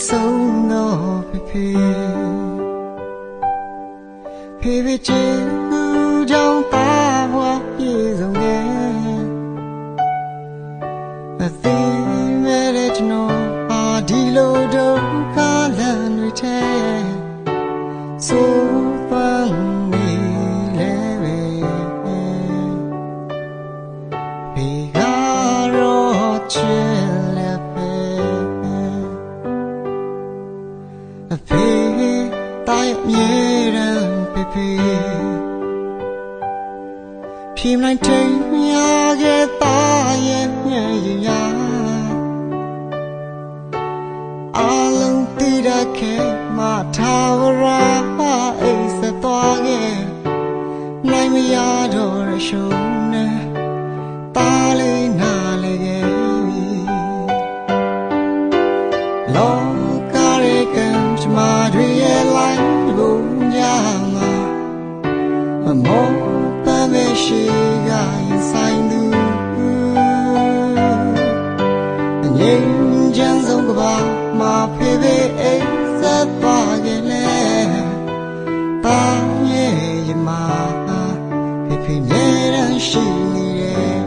ဆုံးတော့ဖေဖေချစ်သူကြောင့်သားဘွားပြေဆုံးခဲ့အသေးမဲ့တဲ့ကျွန်တော်ဟာဒီလိုဒုက္ခလမ်းတွေထဲဆိုပန်းနေလဲပဲဖေကတော့ချစ်လက်ပဲအဖေတိုင်းမြေရန်ဖေဖြေမလိုက်တဲ့မြာခဲ့သားရဲ့မျက်ရည်ရာအလုံးတိရခဲ့မထာဝရအိမ်ဆက်သွားခဲ့နိုင်မရတော့ရရှုံးနေသားလေးနာလေခဲ့ပြီလောကရဲ့ကံချမတွေရဲ့လိုက်ဘုံကြမှာအမောမရှိကရင်ဆိုင်သူအငြိမ်းချမ်းဆုံးကဘာမှာဖေဖေအိမ်ဆက်သွားခဲ့လေတာရဲ့ရမဖေဖေမြဲတမ်းရှိနေတယ်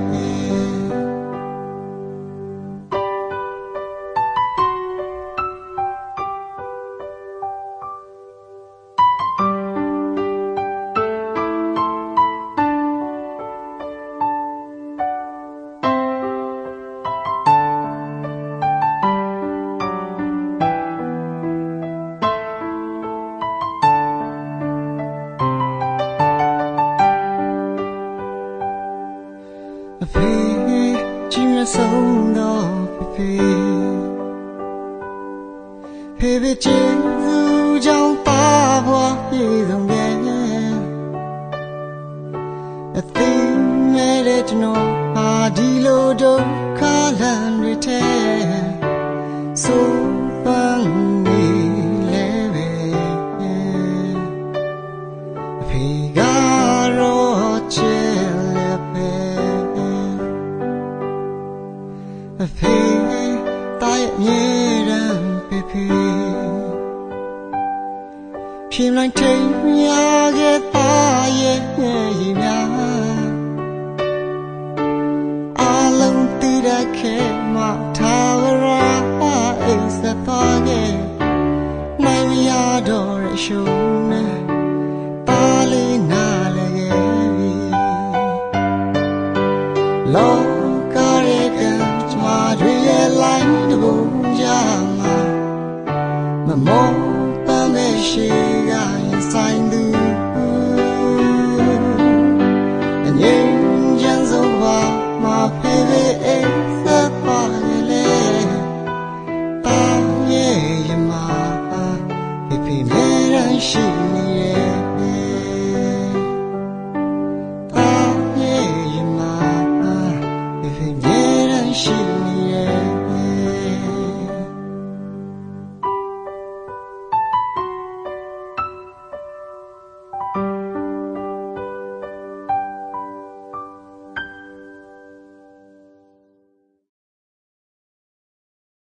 အဖေကြီးမဆုံးတော့ဖေဖေချစ်သူကြောင့်သားဘွားပြေဆုံးခဲ့အသေးမဲ့တဲ့ကျွန်တော်ဟာဒီလိုဒုက္ခလမ်းတွေထဲဆိုပန်းနေလဲပဲအဖေကတော့ချစ်အဖေတိုင်းမြေရန်ဖေဖြေလိုက်တဲ့မြာခဲ့သားရဲ့မျက်ရည်များအလုံးတိရခဲ့မထာဝရအိမ်ဆက်သွားခဲ့နိုင်မရတော့ရရှုံးနေသားလေးနာလေခဲ့ပြီလောကရဲ့ကံတွေရဲ့လိုက်တဘုံကြမှာမမောပန်းမရှိကရင်ဆိုင်သူအငြိမ်းချမ်းဆုံးပါမဖေဖေအိမ်